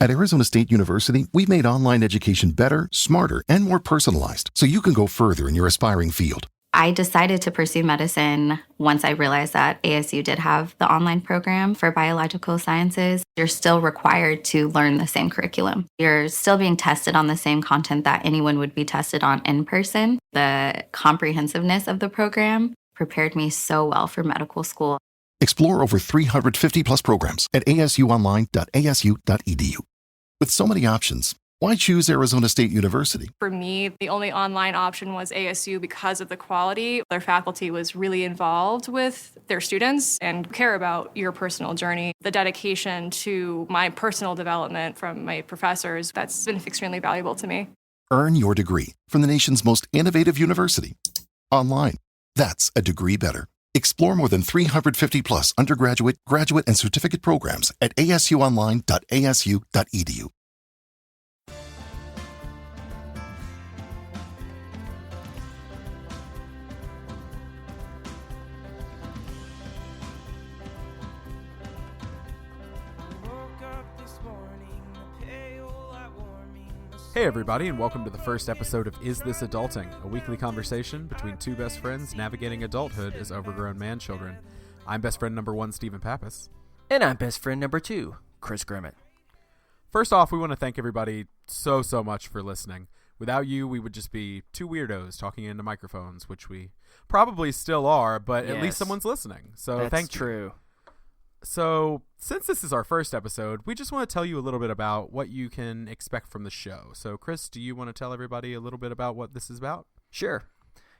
At Arizona State University, we've made online education better, smarter, and more personalized so you can go further in your aspiring field. I decided to pursue medicine once I realized that ASU did have the online program for biological sciences. You're still required to learn the same curriculum. You're still being tested on the same content that anyone would be tested on in person. The comprehensiveness of the program prepared me so well for medical school. Explore over 350 plus programs at asuonline.asu.edu. With so many options, why choose Arizona State University? For me, the only online option was ASU because of the quality. Their faculty was really involved with their students and care about your personal journey. The dedication to my personal development from my professors, that's been extremely valuable to me. Earn your degree from the nation's most innovative university. Online. That's a degree better. Explore more than 350 plus undergraduate, graduate, and certificate programs at asuonline.asu.edu. Hey everybody, and welcome to the first episode of Is This Adulting, a weekly conversation between two best friends navigating adulthood as overgrown man-children. I'm best friend number 1, Stephen Pappas. And I'm best friend number 2, Chris Grimmett. First off, we want to thank everybody so much for listening. Without you, we would just be two weirdos talking into microphones, which we probably still are, but at least someone's listening. So thank you. True. So, since this is our first episode, we just want to tell you a little bit about what you can expect from the show. So, Chris, do you want to tell everybody a little bit about what this is about? Sure.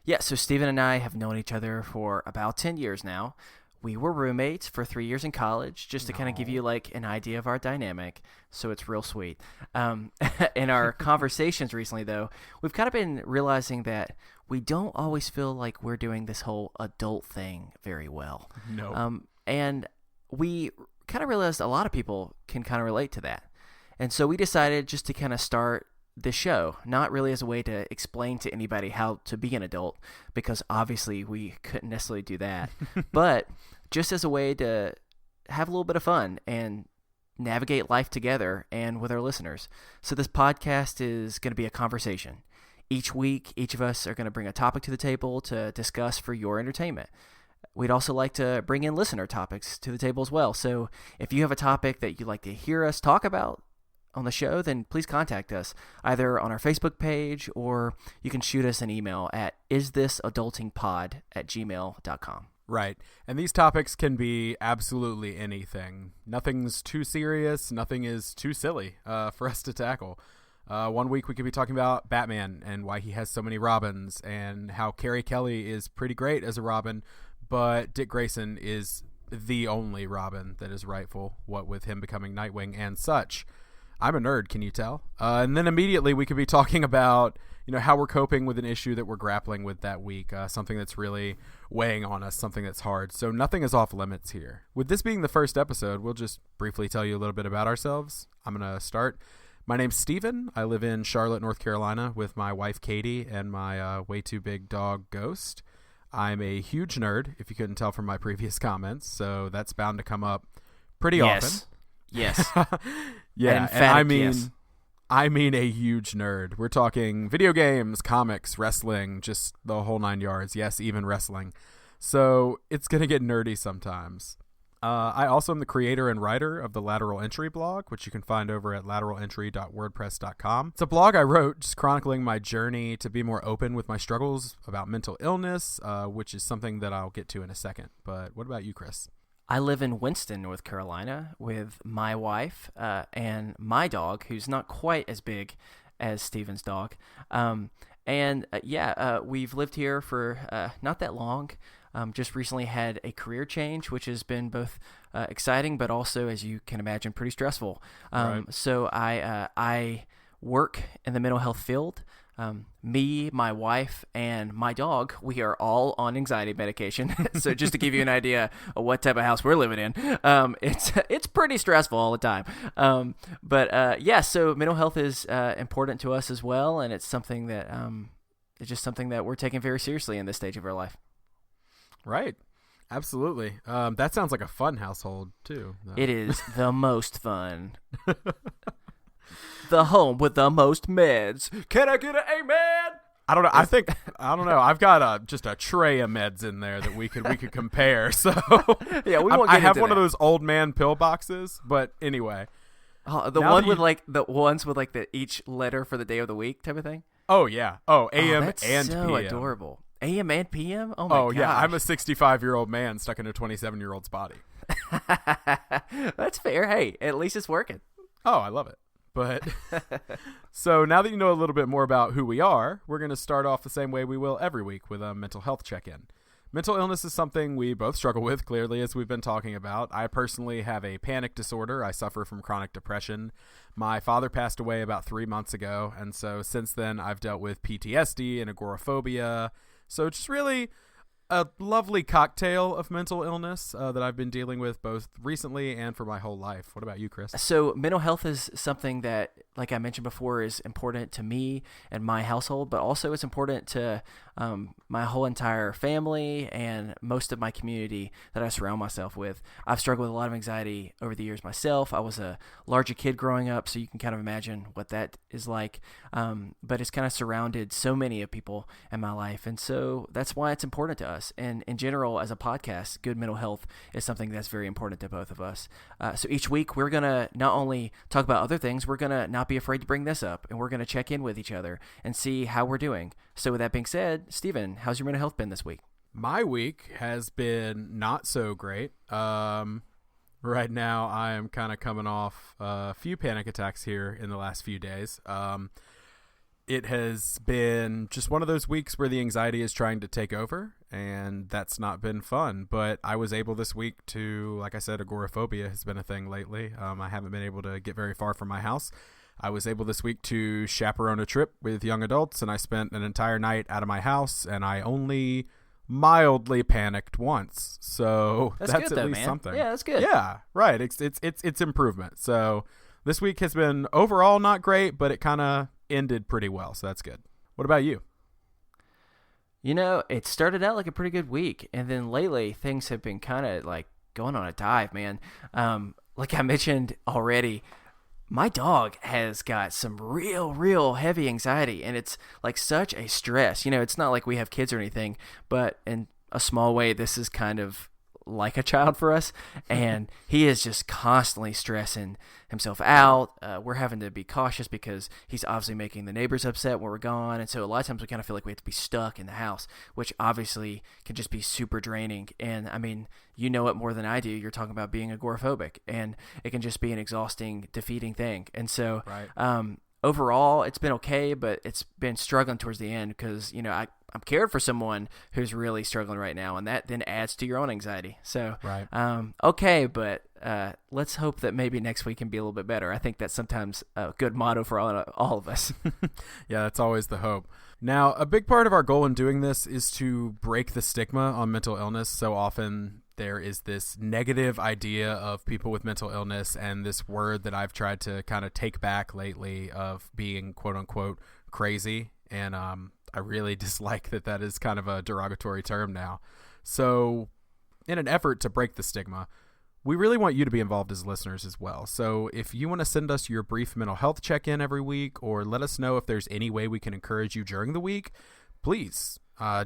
Yeah, so Stephen and I have known each other for about 10 years now. We were roommates for 3 years in college, just to kind of give you like an idea of our dynamic, so it's real sweet. In our conversations recently, though, we've kind of been realizing that we don't always feel like we're doing this whole adult thing very well. No. And we kind of realized a lot of people can kind of relate to that. And so we decided just to kind of start the show, not really as a way to explain to anybody how to be an adult, because obviously we couldn't necessarily do that, but just as a way to have a little bit of fun and navigate life together and with our listeners. So this podcast is going to be a conversation. Each week, each of us are going to bring a topic to the table to discuss for your entertainment. We'd also like to bring in listener topics to the table as well. So if you have a topic that you'd like to hear us talk about on the show, then please contact us either on our Facebook page, or you can shoot us an email at isthisadultingpod@gmail.com. Right. And these topics can be absolutely anything. Nothing's too serious. Nothing is too silly for us to tackle. One week we could be talking about Batman and why he has so many Robins, and how Carrie Kelly is pretty great as a Robin, but Dick Grayson is the only Robin that is rightful, what with him becoming Nightwing and such. I'm a nerd, can you tell? And then immediately we could be talking about, how we're coping with an issue that we're grappling with that week, something that's really weighing on us, something that's hard. So nothing is off limits here. With this being the first episode, we'll just briefly tell you a little bit about ourselves. I'm going to start. My name's Steven. I live in Charlotte, North Carolina with my wife, Katie, and my way too big dog, Ghost. I'm a huge nerd, if you couldn't tell from my previous comments, so that's bound to come up pretty often. Yes. Yeah, and I mean a huge nerd. We're talking video games, comics, wrestling, just the whole 9 yards. Yes, even wrestling. So it's going to get nerdy sometimes. I also am the creator and writer of the Lateral Entry blog, which you can find over at lateralentry.wordpress.com. It's a blog I wrote just chronicling my journey to be more open with my struggles about mental illness, which is something that I'll get to in a second. But what about you, Chris? I live in Winston, North Carolina with my wife and my dog, who's not quite as big as Steven's dog. We've lived here for not that long. Just recently had a career change, which has been both exciting, but also, as you can imagine, pretty stressful. Right. So I work in the mental health field. Me, my wife, and my dog, we are all on anxiety medication. So just to give you an idea of what type of house we're living in, it's pretty stressful all the time. So mental health is important to us as well, and it's something that it's just something that we're taking very seriously in this stage of our life. Right. Absolutely. That sounds like a fun household, too. It is the most fun. the home with the most meds. Can I get an amen? I don't know. I don't know. I've got just a tray of meds in there that we could compare. So yeah, we won't I get have into one that. of those old man pill boxes. But anyway, The Now one that with you- like the ones with like the each letter for the day of the week type of thing. oh yeah, AM that's and so PM. adorable. AM and PM. Oh my Oh yeah, I'm a gosh. 65-year-old man stuck in a 27-year-old's body. That's fair. Hey, at least it's working. Oh, I love it. But so now that you know a little bit more about who we are, we're going to start off the same way we will every week with a mental health check-in. Mental illness is something we both struggle with, clearly, as we've been talking about. I personally have a panic disorder. I suffer from chronic depression. My father passed away about 3 months ago, and so since then I've dealt with PTSD and agoraphobia. So just really a lovely cocktail of mental illness that I've been dealing with both recently and for my whole life. What about you, Chris? So mental health is something that, like I mentioned before, is important to me and my household, but also it's important to my whole entire family and most of my community that I surround myself with. I've struggled with a lot of anxiety over the years myself. I was a larger kid growing up, so you can kind of imagine what that is like. But it's kind of surrounded so many of people in my life, and so that's why it's important to us. And in general, as a podcast, good mental health is something that's very important to both of us. So each week, we're going to not only talk about other things, we're going to not be afraid to bring this up, and we're going to check in with each other and see how we're doing. So with that being said, Steven, how's your mental health been this week? My week has been not so great. Right now, I am kind of coming off a few panic attacks here in the last few days. It has been just one of those weeks where the anxiety is trying to take over, and that's not been fun. But I was able this week to, like I said, agoraphobia has been a thing lately. I haven't been able to get very far from my house. I was able this week to chaperone a trip with young adults, and I spent an entire night out of my house, and I only mildly panicked once. So That's that's good, at though, least man. something. Yeah, that's good. Yeah, right. It's improvement. So this week has been overall not great, but it kind of ended pretty well. So that's good. What about you? You know, it started out like a pretty good week, and then lately things have been kind of like going on a dive, man. Like I mentioned already, my dog has got some real heavy anxiety, and it's like such a stress. You know, it's not like we have kids or anything, but in a small way, this is kind of like a child for us, and he is just constantly stressing himself out. We're having to be cautious because he's obviously making the neighbors upset when we're gone, and so a lot of times we kind of feel like we have to be stuck in the house, which obviously can just be super draining. And I mean, you know it more than I do. You're talking about being agoraphobic, and it can just be an exhausting, defeating thing. And so Right. overall, it's been okay, but it's been struggling towards the end because, you know, I'm cared for someone who's really struggling right now, and that then adds to your own anxiety. So, Right. Okay, but let's hope that maybe next week can be a little bit better. I think that's sometimes a good motto for all of us. Yeah, that's always the hope. Now, a big part of our goal in doing this is to break the stigma on mental illness. So often there is this negative idea of people with mental illness, and this word that I've tried to kind of take back lately of being quote unquote crazy. And I really dislike that is kind of a derogatory term now. So in an effort to break the stigma, we really want you to be involved as listeners as well. So if you want to send us your brief mental health check-in every week, or let us know if there's any way we can encourage you during the week, please,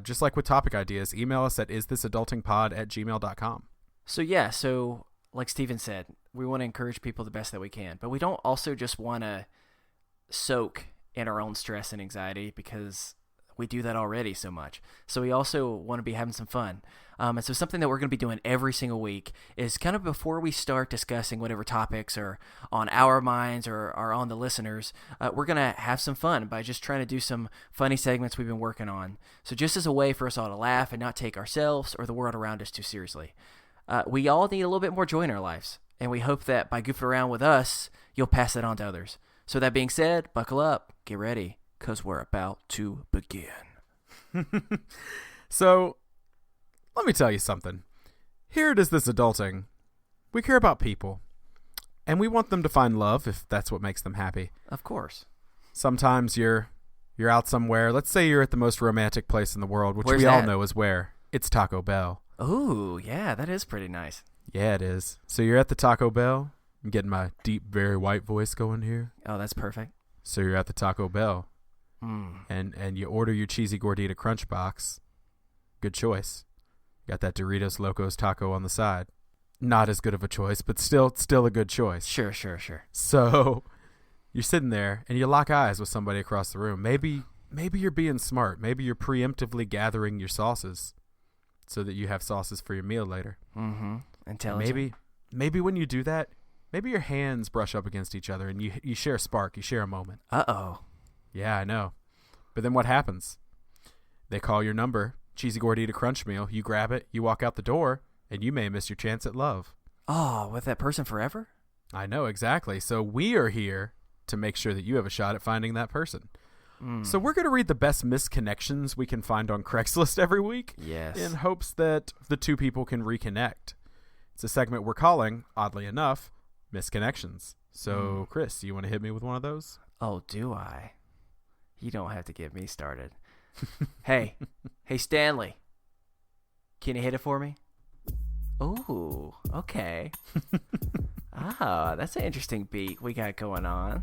just like with topic ideas, email us at isthisadultingpod@gmail.com. So like Steven said, we want to encourage people the best that we can, but we don't also just want to soak in our own stress and anxiety because we do that already so much. So we also want to be having some fun. And so something that we're going to be doing every single week is kind of before we start discussing whatever topics are on our minds or are on the listeners, we're going to have some fun by just trying to do some funny segments we've been working on. So just as a way for us all to laugh and not take ourselves or the world around us too seriously. We all need a little bit more joy in our lives, and we hope that by goofing around with us, you'll pass it on to others. So that being said, buckle up, get ready, because we're about to begin. So, let me tell you something. Here it is, this adulting. We care about people, and we want them to find love if that's what makes them happy. Of course. Sometimes you're out somewhere. Let's say you're at the most romantic place in the world, which Where's we all that? know is where. It's Taco Bell. Ooh, yeah, that is pretty nice. Yeah, it is. So you're at the Taco Bell. I'm getting my deep, very white voice going here. Oh, that's perfect. So you're at the Taco Bell, and you order your cheesy gordita crunch box. Good choice. Got that Doritos Locos taco on the side. Not as good of a choice, but still a good choice. Sure. So you're sitting there, and you lock eyes with somebody across the room. Maybe you're being smart. Maybe you're preemptively gathering your sauces so that you have sauces for your meal later. Mm-hmm. Intelligent. Maybe when you do that, maybe your hands brush up against each other and you share a spark, you share a moment. Uh-oh. Yeah, I know. But then what happens? They call your number, cheesy gordita crunch meal, you grab it, you walk out the door, and you may miss your chance at love. Oh, with that person forever? I know, exactly. So we are here to make sure that you have a shot at finding that person. So we're going to read the best misconnections we can find on Craigslist every week. Yes. In hopes that the two people can reconnect. It's a segment we're calling, oddly enough, Misconnections. So, Chris, you want to hit me with one of those? Oh, do I? You don't have to get me started. Hey, Stanley. Can you hit it for me? Ooh, okay. That's an interesting beat we got going on.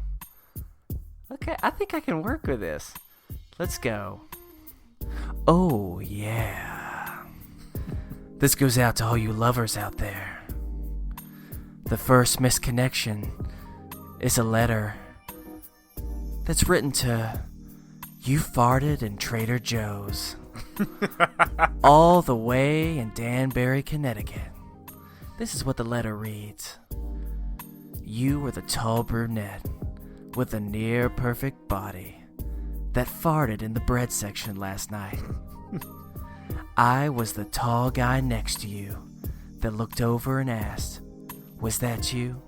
Okay, I think I can work with this. Let's go. Oh, yeah. This goes out to all you lovers out there. The first misconnection is a letter that's written to You Farted in Trader Joe's. All the way in Danbury, Connecticut. This is what the letter reads. You were the tall brunette with a near-perfect body that farted in the bread section last night. I was the tall guy next to you that looked over and asked, was that you?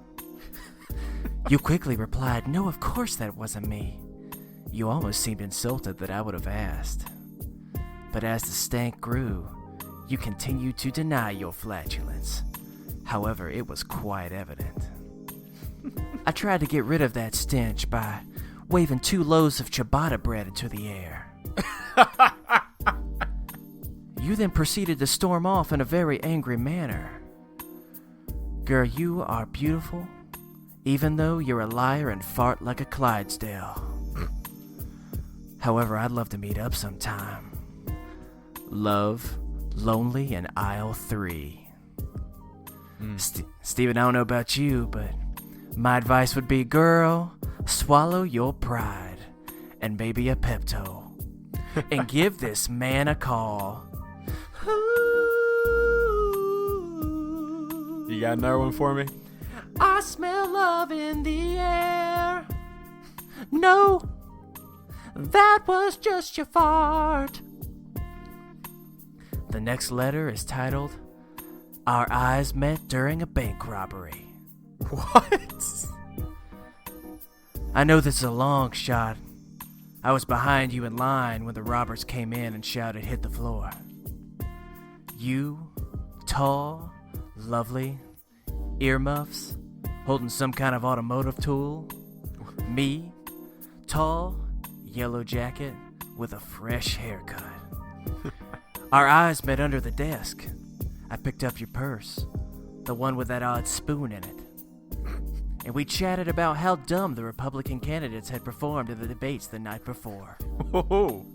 You quickly replied, no, of course that wasn't me. You almost seemed insulted that I would have asked. But as the stank grew, you continued to deny your flatulence. However, it was quite evident. I tried to get rid of that stench by waving 2 loaves of ciabatta bread into the air. You then proceeded to storm off in a very angry manner. Girl, you are beautiful, even though you're a liar and fart like a Clydesdale. However, I'd love to meet up sometime. Love, Lonely, in aisle 3. Steven, I don't know about you, but my advice would be, girl, swallow your pride and maybe a Pepto and give this man a call. You got another one for me? I smell love in the air. No, that was just your fart. The next letter is titled, Our Eyes Met During a Bank Robbery. What? I know this is a long shot. I was behind you in line when the robbers came in and shouted, hit the floor. You, tall, lovely, earmuffs, holding some kind of automotive tool. Me, tall, yellow jacket, with a fresh haircut. Our eyes met under the desk. I picked up your purse, the one with that odd spoon in it. And we chatted about how dumb the Republican candidates had performed in the debates the night before. Oh,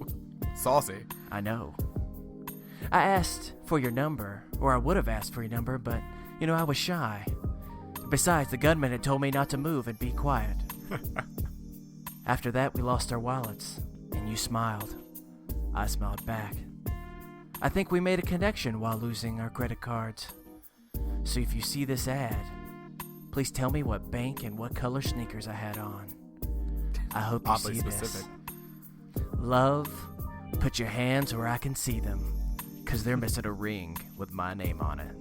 saucy. I know. I asked for your number, or I would have asked for your number, but, I was shy. Besides, the gunman had told me not to move and be quiet. After that, we lost our wallets, and you smiled. I smiled back. I think we made a connection while losing our credit cards. So if you see this ad, please tell me what bank and what color sneakers I had on. I hope you Oddly see specific. this. Love, put your hands where I can see them, 'cause they're missing a ring with my name on it.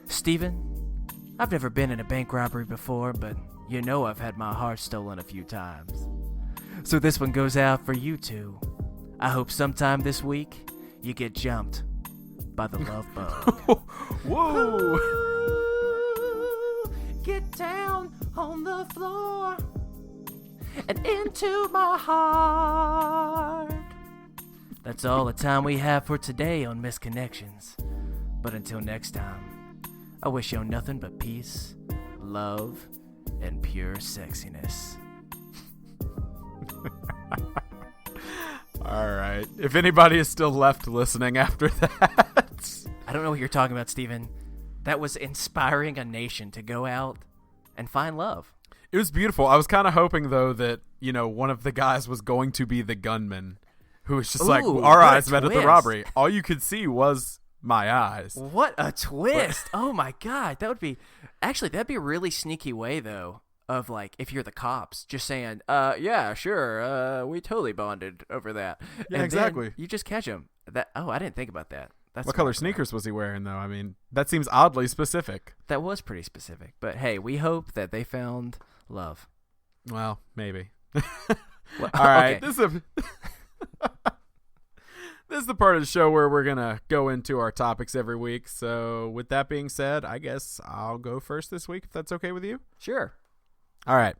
Steven, I've never been in a bank robbery before, but I've had my heart stolen a few times. So this one goes out for you two. I hope sometime this week you get jumped by the love bug. Whoa! Get down on the floor and into my heart. That's all the time we have for today on Misconnections. But until next time, I wish you nothing but peace, love, and pure sexiness. All right. If anybody is still left listening after that. I don't know what you're talking about, Steven. That was inspiring a nation to go out and find love. It was beautiful. I was kind of hoping, though, that, one of the guys was going to be the gunman who was just like, our eyes met at the robbery. All you could see was my eyes. What a twist. Oh, my God. That'd be a really sneaky way, though, of, like, if you're the cops, just saying, yeah, sure, we totally bonded over that. Yeah, and exactly. You just catch him. I didn't think about that. What color sneakers was he wearing, though? I mean, that seems oddly specific. That was pretty specific. But, hey, we hope that they found love. Well, maybe. Well, all right. Okay. This is the part of the show where we're going to go into our topics every week. So with that being said, I guess I'll go first this week, if that's okay with you. Sure. All right.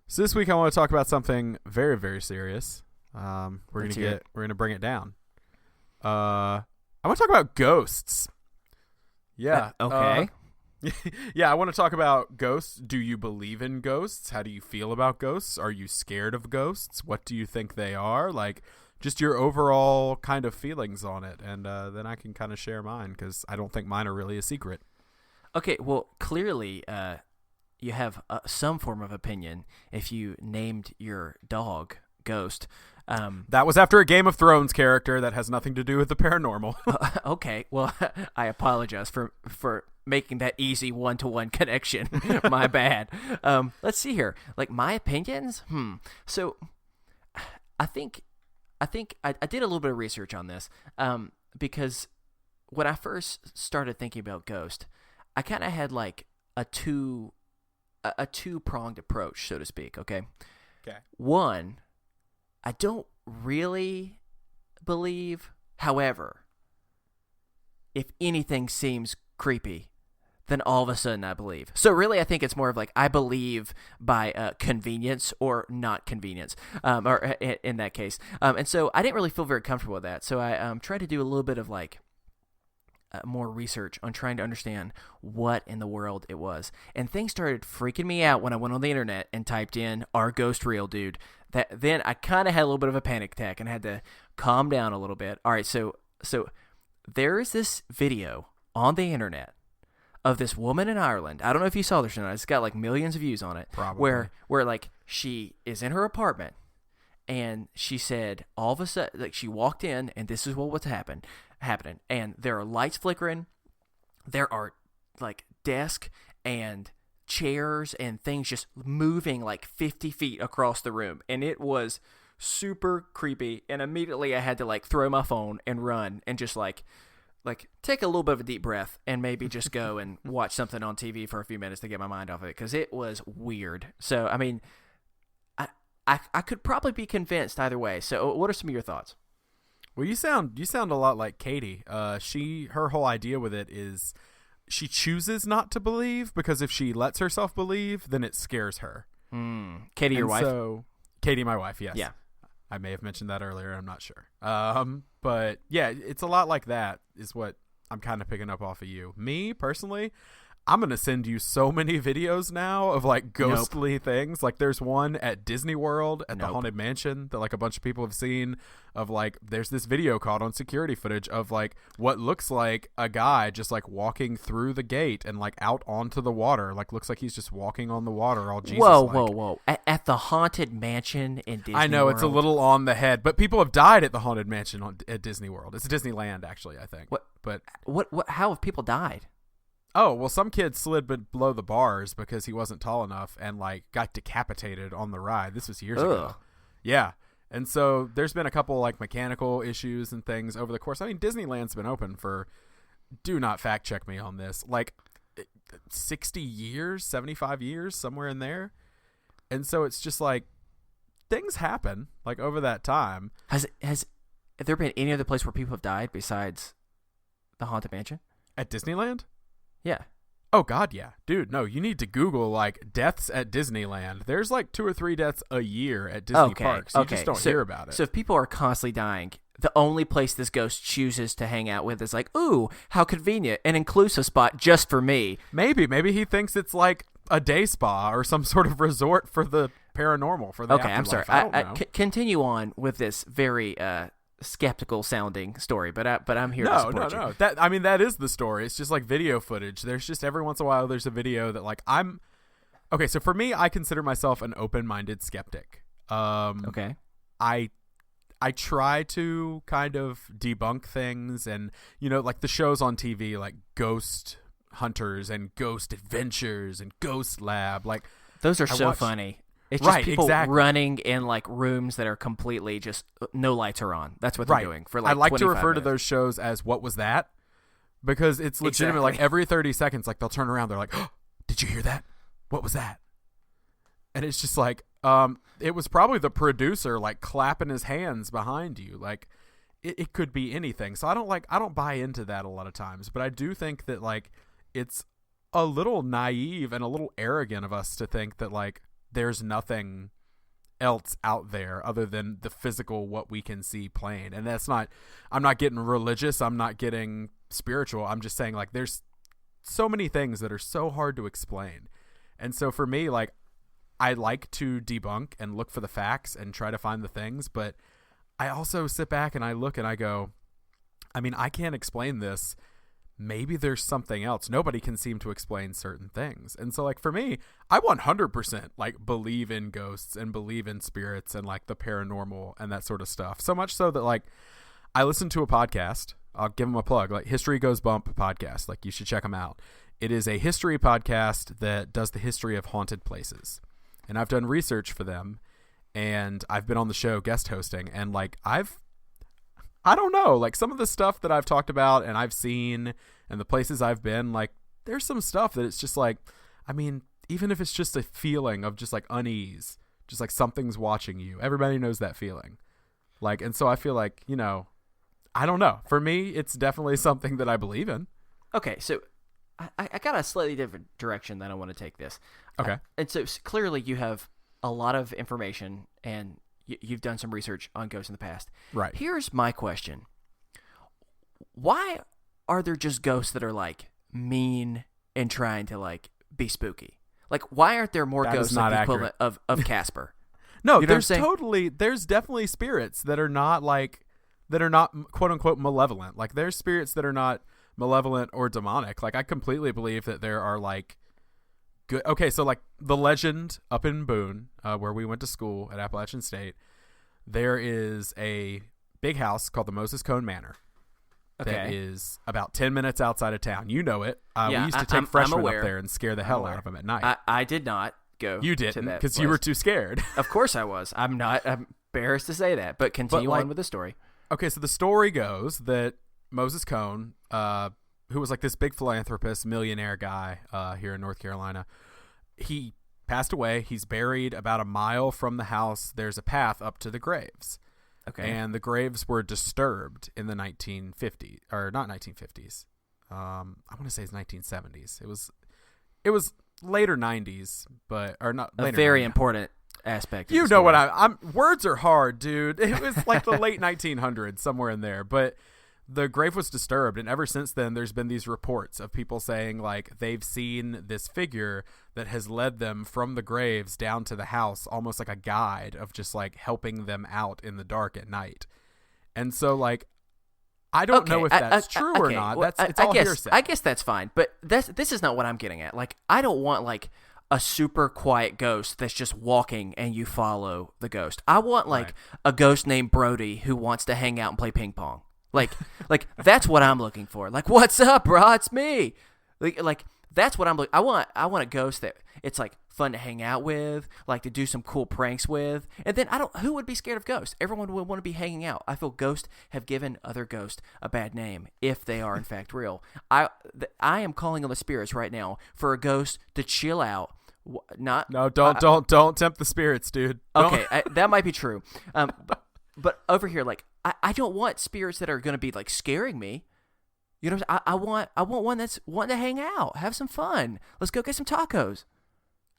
So this week I want to talk about something very, very serious. We're going to bring it down. I want to talk about ghosts. Yeah. Okay. Yeah, I want to talk about ghosts. Do you believe in ghosts? How do you feel about ghosts? Are you scared of ghosts? What do you think they are? Like, just your overall kind of feelings on it. And then I can kind of share mine, because I don't think mine are really a secret. Okay, well, clearly you have some form of opinion if you named your dog Ghost. That was after a Game of Thrones character that has nothing to do with the paranormal. Okay, well, I apologize for making that easy one-to-one connection. My bad. Let's see here. Like, my opinions? So I think I did a little bit of research on this because when I first started thinking about Ghost, I kind of had like a two-pronged approach, so to speak, okay? Okay. One, I don't really believe. However, if anything seems creepy, then all of a sudden I believe. So really, I think it's more of like I believe by convenience or not convenience, or in that case. And so I didn't really feel very comfortable with that. So I tried to do a little bit of like more research on trying to understand what in the world it was. And things started freaking me out when I went on the internet and typed in, "Are ghosts real, dude?" Then I kind of had a little bit of a panic attack and had to calm down a little bit. All right, so there is this video on the internet of this woman in Ireland. I don't know if you saw this or not. It's got like millions of views on it. Probably. Where like she is in her apartment and she said all of a sudden, like, she walked in and this is what was happening, and there are lights flickering. There are like desk and chairs and things just moving like 50 feet across the room, and it was super creepy. And immediately I had to like throw my phone and run and just like take a little bit of a deep breath and maybe just go and watch something on TV for a few minutes to get my mind off of it, because it was weird. So I mean, I could probably be convinced either way. So what are some of your thoughts? Well, you sound a lot like Katie. Her whole idea with it is she chooses not to believe, because if she lets herself believe, then it scares her. Katie, your wife? So, Katie, my wife, yes. Yeah. I may have mentioned that earlier. I'm not sure. But yeah, it's a lot like that is what I'm kind of picking up off of you. Me, personally, I'm going to send you so many videos now of like ghostly things. Like there's one at Disney World at the Haunted Mansion that like a bunch of people have seen of like, there's this video caught on security footage of like what looks like a guy just like walking through the gate and like out onto the water. Like looks like he's just walking on the water all Jesus. Whoa. At the Haunted Mansion in Disney I know World? It's a little on the head, but people have died at the Haunted Mansion at Disney World. It's Disneyland actually, I think. What how have people died? Oh, well, some kid slid below the bars because he wasn't tall enough and, like, got decapitated on the ride. This was years ago. Yeah. And so there's been a couple, like, mechanical issues and things over the course. I mean, Disneyland's been open for, do not fact check me on this, like 60 years, 75 years, somewhere in there. And so it's just like things happen, like, over that time. Has there been any other place where people have died besides the Haunted Mansion? At Disneyland? Yeah. Oh, God, yeah. Dude, no, you need to Google, like, deaths at Disneyland. There's, like, 2 or 3 deaths a year at Disney parks. You just don't hear about it. So if people are constantly dying, the only place this ghost chooses to hang out with is like, ooh, how convenient, an inclusive spot just for me. Maybe he thinks it's like a day spa or some sort of resort for the paranormal, for the Okay, afterlife. I'm sorry. I don't know. Continue on with this very skeptical sounding story, but I'm here to support you. No. That is the story. It's just like video footage. There's just every once in a while there's a video that like okay, so for me, I consider myself an open-minded skeptic. Okay. I try to kind of debunk things, and like the shows on TV like Ghost Hunters and Ghost Adventures and Ghost Lab, like those are so funny. It's just people running in like rooms that are completely just no lights are on. That's what they're doing for like I like to refer minutes. to those shows as "What was that?" because it's legitimate. Like every 30 seconds, like they'll turn around, they're like, oh, "Did you hear that? What was that?" And it's just like, it was probably the producer like clapping his hands behind you. Like it could be anything. So I don't buy into that a lot of times, but I do think that like it's a little naive and a little arrogant of us to think that like there's nothing else out there other than the physical, what we can see plain. And I'm not getting religious. I'm not getting spiritual. I'm just saying like there's so many things that are so hard to explain. And so for me, like, I like to debunk and look for the facts and try to find the things, but I also sit back and I look and I go, I mean, I can't explain this. Maybe there's something else. Nobody can seem to explain certain things. And so like for me, I 100% like believe in ghosts and believe in spirits and like the paranormal and that sort of stuff. So much so that like I listen to a podcast. I'll give them a plug, like History Goes Bump podcast. Like you should check them out. It is a history podcast that does the history of haunted places. And I've done research for them, and I've been on the show guest hosting, and like I don't know, like some of the stuff that I've talked about and I've seen and the places I've been, like there's some stuff that it's just like, I mean, even if it's just a feeling of just like unease, just like something's watching you, everybody knows that feeling. Like, and so I feel like, I don't know. For me, it's definitely something that I believe in. Okay, so I got a slightly different direction that I want to take this. Okay. And so clearly you have a lot of information and you've done some research on ghosts in the past. Right. Here's my question. Why are there just ghosts that are like mean and trying to like be spooky? Like why aren't there more ghosts like the equivalent of Casper? No, you know there's definitely spirits that are not quote unquote malevolent. Like there's spirits that are not malevolent or demonic. Like I completely believe that there are like good. Okay, so like the legend up in Boone, where we went to school at Appalachian State, there is a big house called the Moses Cone Manor. Okay. That is about 10 minutes outside of town. You know it. We used to take I'm freshmen aware. up there and scare the hell out of them at night. I did not go. You didn't because you were too scared. Of course I was. I'm embarrassed to say that, but continue on with the story. Okay, so the story goes that Moses Cone, who was like this big philanthropist, millionaire guy here in North Carolina, he passed away. He's buried about a mile from the house. There's a path up to the graves. Okay. And the graves were disturbed in the 1950s, or not 1950s. I want to say it's 1970s. It was later 90s, but or not. A very important aspect. You know what I'm. Words are hard, dude. It was like the late 1900s, somewhere in there. But the grave was disturbed, and ever since then, there's been these reports of people saying like they've seen this figure that has led them from the graves down to the house, almost like a guide of just like helping them out in the dark at night. And so like I don't know if that's true or not. Well, it's all hearsay. I guess that's fine, but this is not what I'm getting at. Like I don't want like a super quiet ghost that's just walking and you follow the ghost. I want like a ghost named Brody who wants to hang out and play ping pong. Like that's what I'm looking for. Like, what's up, bro? It's me. Like that's what I'm looking. I want a ghost that it's like fun to hang out with, like to do some cool pranks with. And then who would be scared of ghosts? Everyone would want to be hanging out. I feel ghosts have given other ghosts a bad name if they are in fact real. I am calling on the spirits right now for a ghost to chill out. Don't tempt the spirits, dude. Okay, that might be true. But over here, like I don't want spirits that are going to be like scaring me. You know, I want one that's wanting to hang out, have some fun. Let's go get some tacos.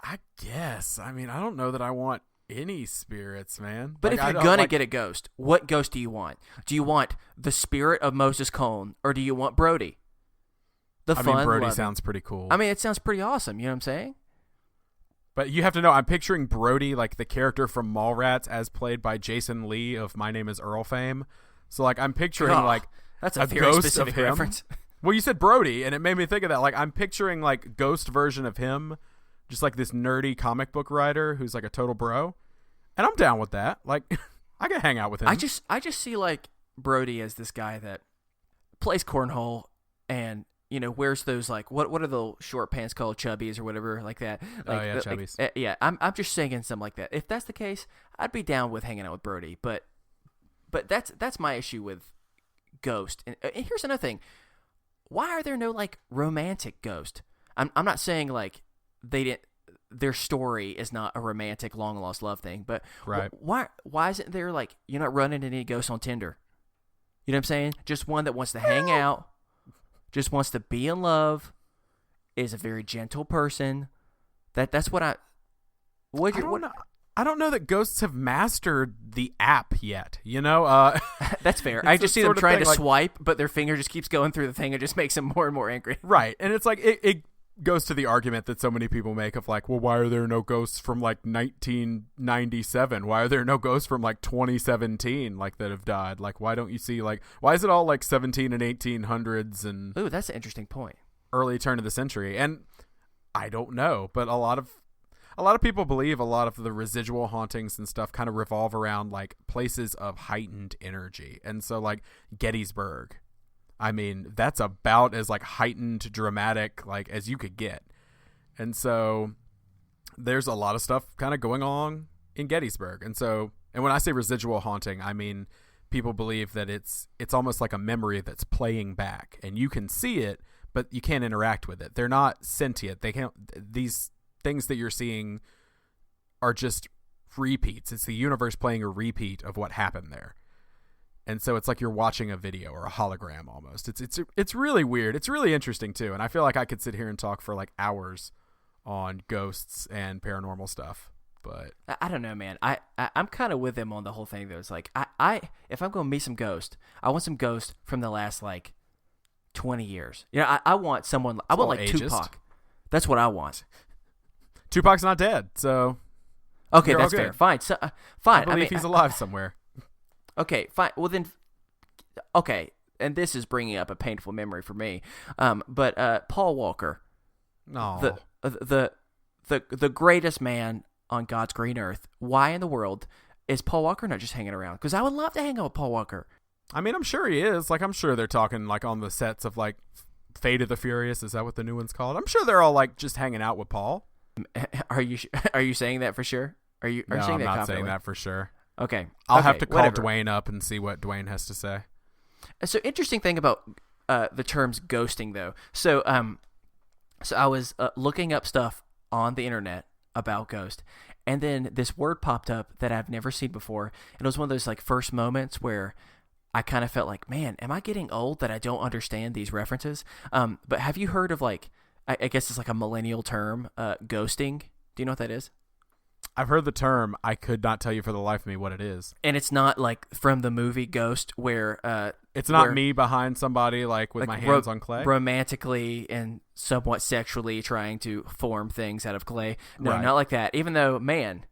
I guess. I mean, I don't know that I want Any spirits, man. But Like, if I you're don't, gonna like, get a ghost, what ghost do you want? Do you want the spirit of Moses Cone, or do you want Brody? I mean, Brody sounds pretty cool. I mean, it sounds pretty awesome. You know what I'm saying? But you have to know, I'm picturing Brody, like the character from Mallrats, as played by Jason Lee of My Name is Earl fame. So, like, I'm picturing, like, that's a very ghost specific of him. reference. Well, you said Brody, and it made me think of that. Like, I'm picturing, like, ghost version of him, just like this nerdy comic book writer who's, like, a total bro. And I'm down with that. Like, I can hang out with him. I just see, like, Brody as this guy that plays cornhole and, you know, wears those, like, what are the short pants called, chubbies or whatever, like that. Like, chubbies. Like, yeah, I'm just saying something like that. If that's the case, I'd be down with hanging out with Brody. But that's my issue with Ghost. And here's another thing. Why are there no, like, romantic Ghost? I'm not saying, like, their story is not a romantic long lost love thing, but right. Why isn't there, like, you're not running into any ghosts on Tinder? You know what I'm saying? Just one that wants to hang out, just wants to be in love, is a very gentle person. That's what I don't know that ghosts have mastered the app yet, you know? That's fair. I just see them trying to like, swipe, but their finger just keeps going through the thing and just makes them more and more angry. Right. And it's like, it goes to the argument that so many people make of like, well, why are there no ghosts from like 1997? Why are there no ghosts from like 2017 like that have died? Like, why don't you see like, why is it all like 17 and 1800s and ooh, that's an interesting point. Early turn of the century? And I don't know, but a lot of people believe a lot of the residual hauntings and stuff kind of revolve around like places of heightened energy. And so like Gettysburg, I mean, that's about as like heightened dramatic like as you could get. And so there's a lot of stuff kind of going on in Gettysburg. And when I say residual haunting, I mean people believe that it's almost like a memory that's playing back and you can see it, but you can't interact with it. They're not sentient. These things that you're seeing are just repeats. It's the universe playing a repeat of what happened there. And so it's like you're watching a video or a hologram almost. It's really weird. It's really interesting too. And I feel like I could sit here and talk for like hours on ghosts and paranormal stuff. But I don't know, man. I'm kind of with them on the whole thing though. It's like I if I'm going to meet some ghost, I want some ghost from the last like 20 years. You know, I want someone. I want like ageist. Tupac. That's what I want. Tupac's not dead, so okay, that's fair. Fine, so, fine. I believe he's alive somewhere. Okay, fine. Well then, okay. And this is bringing up a painful memory for me. But Paul Walker, no, the greatest man on God's green earth. Why in the world is Paul Walker not just hanging around? Because I would love to hang out with Paul Walker. I mean, I'm sure he is. Like, I'm sure they're talking like on the sets of like Fate of the Furious. Is that what the new one's called? I'm sure they're all like just hanging out with Paul. Are you saying that for sure? Are you no, saying I'm that not confidently? saying that for sure. Okay. I'll have to call whatever. Dwayne up and see what Dwayne has to say. So interesting thing about the terms ghosting though. So I was looking up stuff on the internet about ghost, and then this word popped up that I've never seen before, and it was one of those like first moments where I kind of felt like, man, am I getting old that I don't understand these references? But have you heard of like, I guess it's like a millennial term, ghosting? Do you know what that is? I've heard the term. I could not tell you for the life of me what it is. And it's not like from the movie Ghost where it's not me behind somebody like with my hands on clay, romantically and somewhat sexually trying to form things out of clay. No, right. Not like that. Even though, man,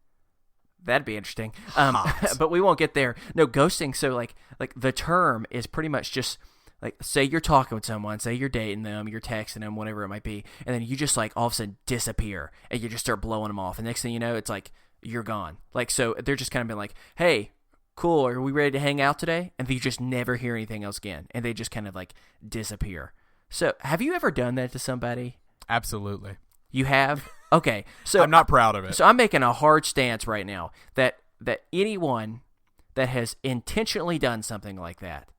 that'd be interesting. But we won't get there. No, ghosting. So like the term is pretty much just like, say you're talking with someone, say you're dating them, you're texting them, whatever it might be, and then you just like all of a sudden disappear and you just start blowing them off. And next thing you know, it's like you're gone. Like, so they're just kind of been like, hey, cool, are we ready to hang out today? And you just never hear anything else again. And they just kind of like disappear. So have you ever done that to somebody? Absolutely. You have? Okay. So I'm not proud of it. So I'm making a hard stance right now that anyone that has intentionally done something like that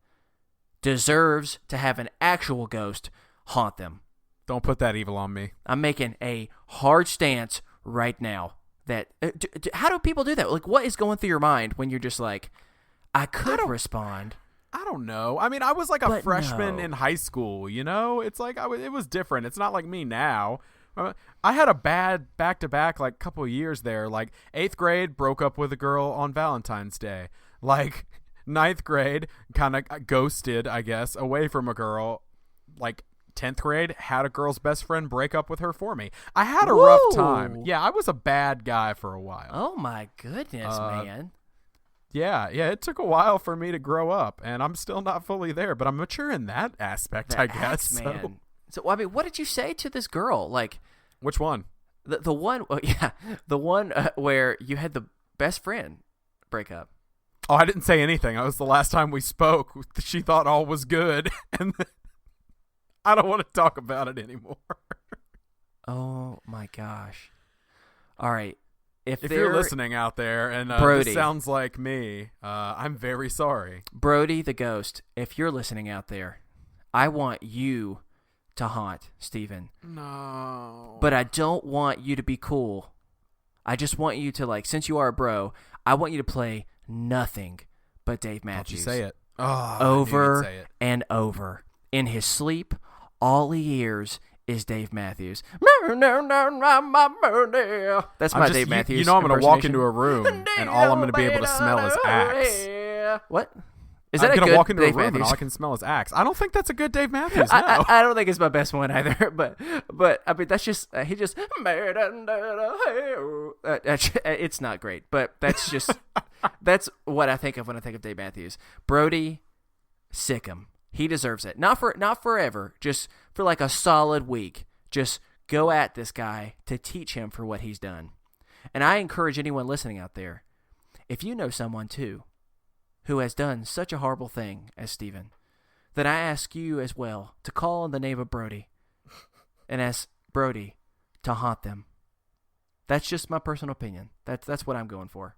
deserves to have an actual ghost haunt them. Don't put that evil on me. I'm making a hard stance right now that how do people do that? Like, what is going through your mind when you're just like, I could respond. I don't know. I mean, I was like a freshman in high school, you know? It's like it was different. It's not like me now I had a bad back-to-back like couple of years there. Like 8th grade, broke up with a girl on Valentine's Day. Like 9th grade, kind of ghosted, I guess, away from a girl. Like 10th grade, had a girl's best friend break up with her for me. I had a rough time. Yeah, I was a bad guy for a while. Oh my goodness, man. Yeah, it took a while for me to grow up, and I'm still not fully there, but I'm mature in that aspect, I guess. Man. So, I mean, what did you say to this girl? Like, which one? The one, the one where you had the best friend break up. Oh, I didn't say anything. That was the last time we spoke. She thought all was good, and I don't want to talk about it anymore. Oh my gosh! All right. If you're listening out there and this sounds like me, I'm very sorry. Brody the Ghost, if you're listening out there, I want you to haunt Steven. No. But I don't want you to be cool. I just want you to, like, since you are a bro, I want you to play nothing but Dave Matthews. Don't you say it. Oh, over say it. And over. In his sleep, all he hears is Dave Matthews. That's my Dave Matthews. You know, I'm going to walk into a room and all I'm going to be able to smell is axe. What? Is that I'm going to walk into a room and all I can smell is axe. I don't think that's a good Dave Matthews. No. I don't think it's my best one either. But I mean, that's just he just. It's not great, but that's just that's what I think of when I think of Dave Matthews. Brody, sick him. He deserves it. Not forever, just for like a solid week. Just go at this guy to teach him for what he's done. And I encourage anyone listening out there, if you know someone too who has done such a horrible thing as Steven, then I ask you as well to call on the name of Brody and ask Brody to haunt them. That's just my personal opinion. That's what I'm going for.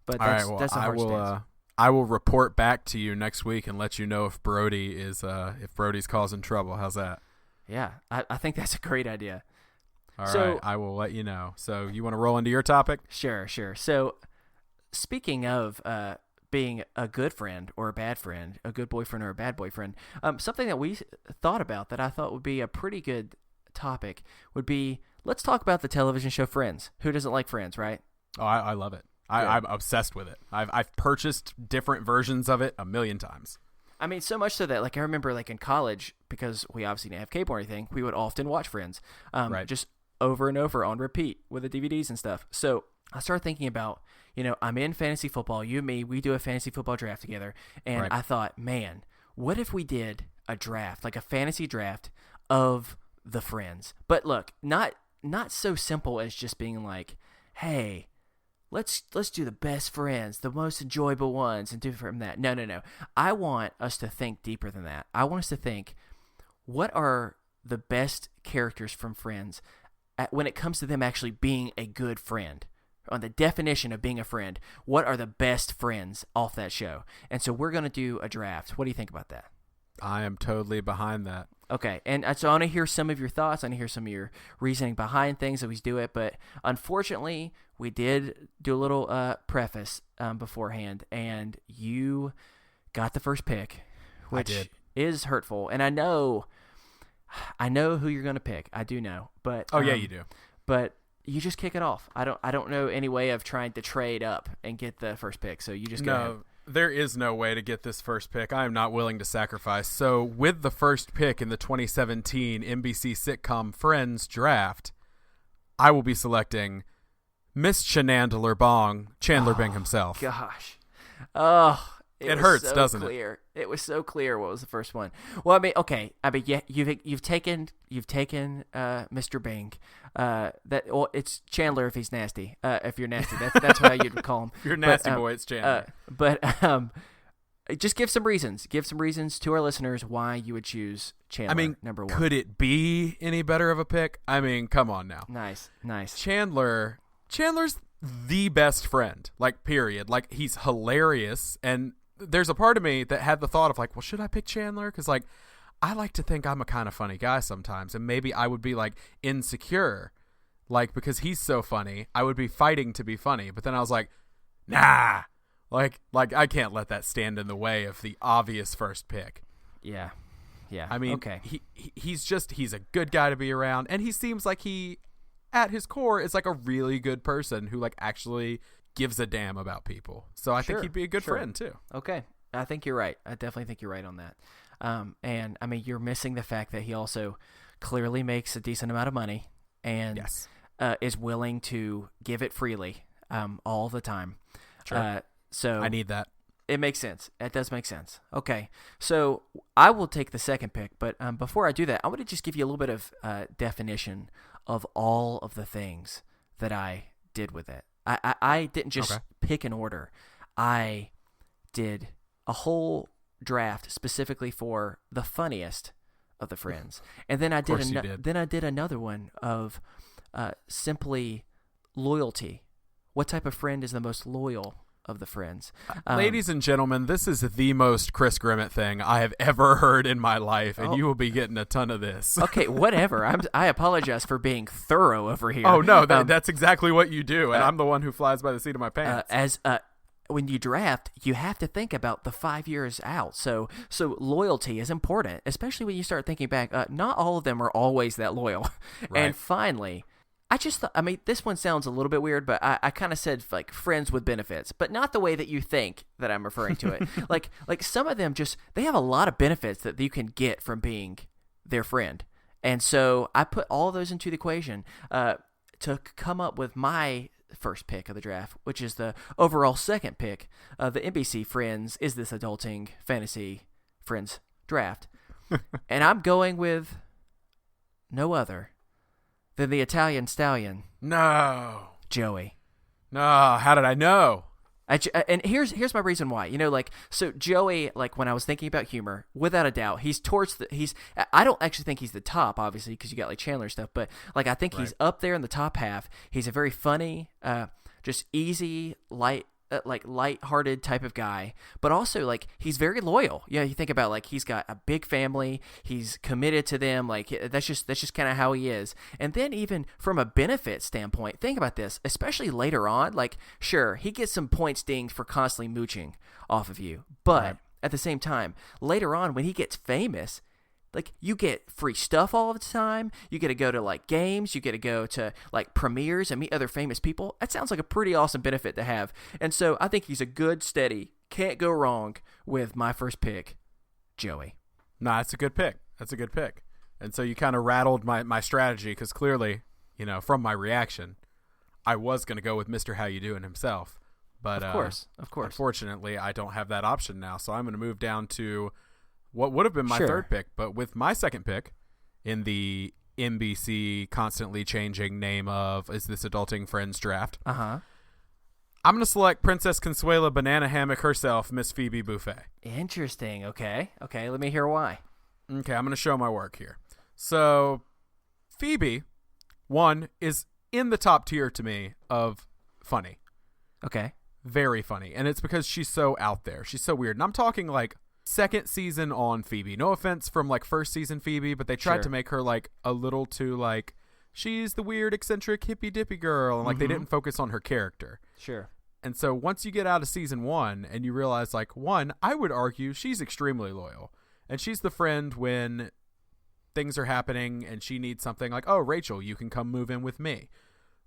But that's a hard stance. I will report back to you next week and let you know if Brody's causing trouble. How's that? Yeah, I think that's a great idea. All right, I will let you know. So you want to roll into your topic? Sure. So speaking of being a good friend or a bad friend, a good boyfriend or a bad boyfriend, something that we thought about that I thought would be a pretty good topic would be, let's talk about the television show Friends. Who doesn't like Friends, right? Oh, I love it. I'm obsessed with it. I've purchased different versions of it 1,000,000 times. I mean, so much so that, like, I remember, like, in college, because we obviously didn't have cable or anything, we would often watch Friends, right. Just over and over on repeat with the DVDs and stuff. So I started thinking about, I'm in fantasy football. You and me, we do a fantasy football draft together, and right. I thought, man, what if we did a draft, like a fantasy draft of the Friends? But look, not so simple as just being like, hey, let's do the best friends, the most enjoyable ones, and do from that. No. I want us to think deeper than that. I want us to think, what are the best characters from Friends when it comes to them actually being a good friend? On the definition of being a friend, what are the best friends off that show? And so we're going to do a draft. What do you think about that? I am totally behind that. Okay, and so I want to hear some of your thoughts. I want to hear some of your reasoning behind things as we do it. But unfortunately, we did do a little preface beforehand, and you got the first pick, which is hurtful. And I know who you're going to pick. I do know, but yeah, you do. But you just kick it off. I don't know any way of trying to trade up and get the first pick. So you just go ahead. There is no way to get this first pick. I am not willing to sacrifice. So with the first pick in the 2017 NBC sitcom Friends draft, I will be selecting Miss Chandler Bong, Chandler Bing himself. Gosh. Oh, it hurts, so doesn't it? It was so clear what was the first one. Well, I mean, okay. I mean, yeah, you've taken Mr. Bing. It's Chandler if he's nasty. If you're nasty, that's how you'd call him. If you're nasty boy, it's Chandler. Just give some reasons. Give some reasons to our listeners why you would choose Chandler. I mean, number one. Could it be any better of a pick? I mean, come on now. Nice. Chandler's the best friend. Like, period. Like, he's hilarious, and there's a part of me that had the thought of like, well, should I pick Chandler? Because like, I like to think I'm a kind of funny guy sometimes, and maybe I would be like insecure, like because he's so funny, I would be fighting to be funny. But then I was like, nah, like I can't let that stand in the way of the obvious first pick. Yeah, Yeah. I mean, okay. he's a good guy to be around, and he seems like he, at his core, is like a really good person who like actually gives a damn about people. So I think he'd be a good friend too. Okay. I think you're right. I definitely think you're right on that. And I mean, you're missing the fact that he also clearly makes a decent amount of money and is willing to give it freely all the time. Sure. So I need that. It makes sense. It does make sense. Okay. So I will take the second pick, but before I do that, I want to just give you a little bit of definition of all of the things that I did with it. I didn't just pick an order. I did a whole draft specifically for the funniest of the friends, and then I did another one of simply loyalty. What type of friend is the most loyal of the friends? Ladies and gentlemen, this is the most Chris Grimmett thing I have ever heard in my life, and you will be getting a ton of this. Okay, whatever. I apologize for being thorough over here. Oh no, that's exactly what you do, and I'm the one who flies by the seat of my pants. When you draft, you have to think about the 5 years out. So loyalty is important, especially when you start thinking back. Not all of them are always that loyal. Right. And finally, I just thought, I mean, this one sounds a little bit weird, but I kind of said like friends with benefits, but not the way that you think that I'm referring to it. like some of them they have a lot of benefits that you can get from being their friend. And so I put all those into the equation to come up with my first pick of the draft, which is the overall second pick of the NBC Friends Is This Adulting Fantasy Friends draft. And I'm going with no other than the Italian Stallion. No. Joey. No, how did I know? And here's my reason why. So Joey, like when I was thinking about humor, without a doubt, I don't actually think he's the top, obviously, because you got like Chandler and stuff, but like I think he's up there in the top half. He's a very funny, just easy, light-hearted type of guy, but also like he's very loyal. Yeah, you think about like he's got a big family, he's committed to them. Like that's just kind of how he is. And then even from a benefit standpoint, think about this, especially later on. Like sure, he gets some points dinged for constantly mooching off of you, but at the same time, later on when he gets famous, like you get free stuff all the time. You get to go to like games. You get to go to like premieres and meet other famous people. That sounds like a pretty awesome benefit to have. And so I think he's a good, steady, can't go wrong with my first pick, Joey. Nah, that's a good pick. And so you kind of rattled my strategy because clearly, from my reaction, I was going to go with Mr. How You Doing himself. But of course. Unfortunately, I don't have that option now. So I'm going to move down to what would have been my third pick, but with my second pick in the NBC constantly changing name of Is This Adulting Friends draft, I'm going to select Princess Consuela Banana Hammock herself, Miss Phoebe Buffet. Interesting. Okay, let me hear why. Okay, I'm going to show my work here. So Phoebe, one, is in the top tier to me of funny. Okay. Very funny. And it's because she's so out there. She's so weird. And I'm talking like second season on Phoebe. No offense from like first season Phoebe, but they tried to make her like a little too like she's the weird eccentric hippy dippy girl, and like they didn't focus on her character. Sure. And so once you get out of season 1 and you realize like one, I would argue she's extremely loyal, and she's the friend when things are happening and she needs something like, oh Rachel, you can come move in with me.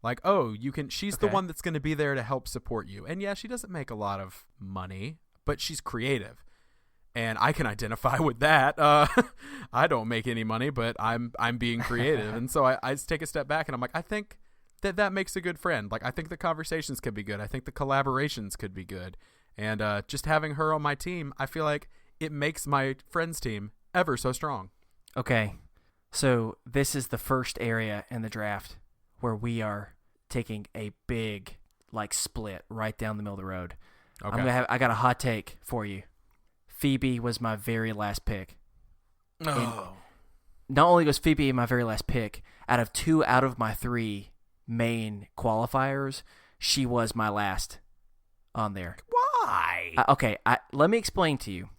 Like, oh, you can. She's the one that's going to be there to help support you. And yeah, she doesn't make a lot of money, but she's creative. And I can identify with that. I don't make any money, but I'm being creative. And so I just take a step back and I'm like, I think that makes a good friend. Like, I think the conversations could be good. I think the collaborations could be good. And just having her on my team, I feel like it makes my friends team ever so strong. Okay. So this is the first area in the draft where we are taking a big like split right down the middle of the road. Okay. I got a hot take for you. Phoebe was my very last pick. Oh. And not only was Phoebe my very last pick, out of my 3 main qualifiers, she was my last on there. Why? Okay, let me explain to you.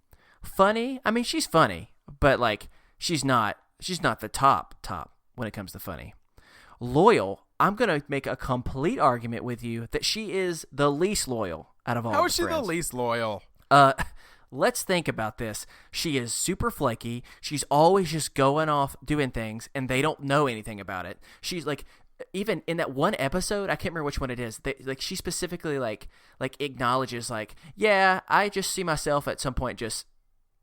Funny, I mean she's funny, but like she's not the top when it comes to funny. Loyal, I'm going to make a complete argument with you that she is the least loyal out of all How the is she friends. the least loyal? let's think about this. She is super flaky. She's always just going off doing things, and they don't know anything about it. She's like, even in that one episode, I can't remember which one it is. Like she specifically like acknowledges like, yeah, I just see myself at some point just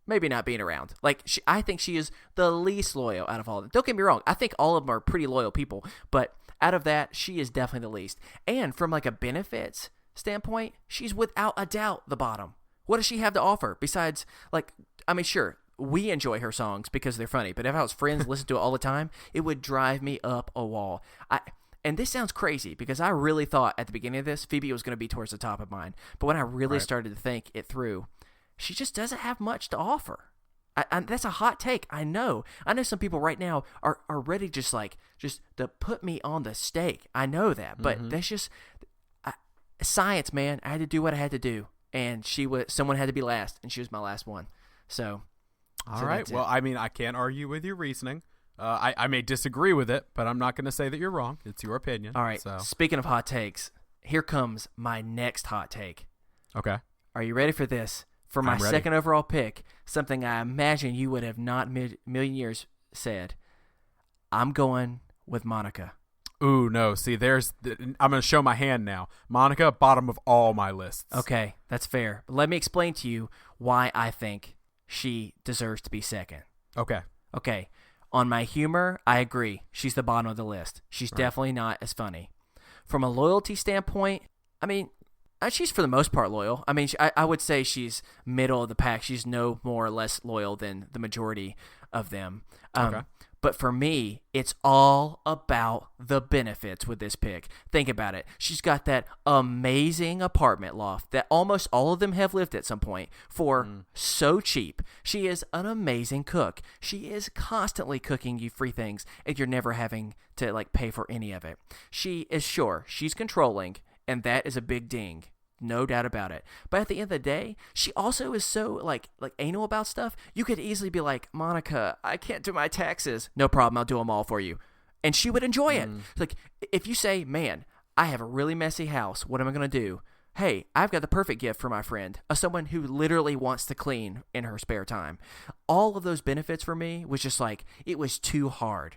maybe not being around. Like I think she is the least loyal out of all of them. Don't get me wrong. I think all of them are pretty loyal people, but out of that, she is definitely the least. And from like a benefits standpoint, she's without a doubt the bottom. What does she have to offer besides like? I mean, sure. We enjoy her songs because they're funny, but if I was friends listen to it all the time, it would drive me up a wall. And this sounds crazy because I really thought at the beginning of this, Phoebe was going to be towards the top of mine. But when I really started to think it through, she just doesn't have much to offer. That's a hot take. I know some people right now are ready just to put me on the stake. I know that, but that's just science, man. I had to do what I had to do, and someone had to be last, and she was my last one. So. All right. Well, I mean, I can't argue with your reasoning. I may disagree with it, but I'm not going to say that you're wrong. It's your opinion. All right. So. Speaking of hot takes, here comes my next hot take. Okay. Are you ready for this? For my second overall pick, something I imagine you would have not million years said. I'm going with Monica. Ooh, no. See, I'm going to show my hand now. Monica, bottom of all my lists. Okay, that's fair. But let me explain to you why I think she deserves to be second. Okay. On my humor, I agree. She's the bottom of the list. She's definitely not as funny. From a loyalty standpoint, I mean, she's for the most part loyal. I mean, I would say she's middle of the pack. She's no more or less loyal than the majority of them. Okay. But for me, it's all about the benefits with this pick. Think about it. She's got that amazing apartment loft that almost all of them have lived at some point for so cheap. She is an amazing cook. She is constantly cooking you free things, and you're never having to like pay for any of it. She is she's controlling, and that is a big ding. No doubt about it. But at the end of the day, she also is so like anal about stuff. You could easily be like, Monica, I can't do my taxes. No problem. I'll do them all for you. And she would enjoy it. Like if you say, man, I have a really messy house. What am I going to do? Hey, I've got the perfect gift for my friend, someone who literally wants to clean in her spare time. All of those benefits for me was just like, it was too hard